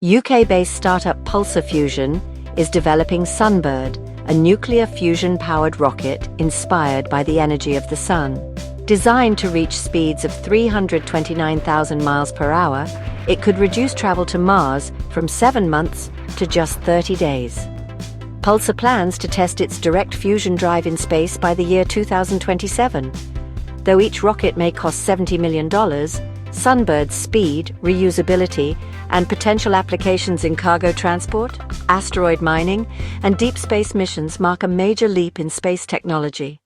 UK-based startup Pulsar Fusion is developing Sunbird, a nuclear fusion-powered rocket inspired by the energy of the sun. Designed to reach speeds of 329,000 miles per hour, it could reduce travel to Mars from 7 months to just 30 days. Pulsar plans to test its direct fusion drive in space by the year 2027. Though each rocket may cost $70 million, Sunbird's speed, reusability, and potential applications in cargo transport, asteroid mining, and deep space missions mark a major leap in space technology.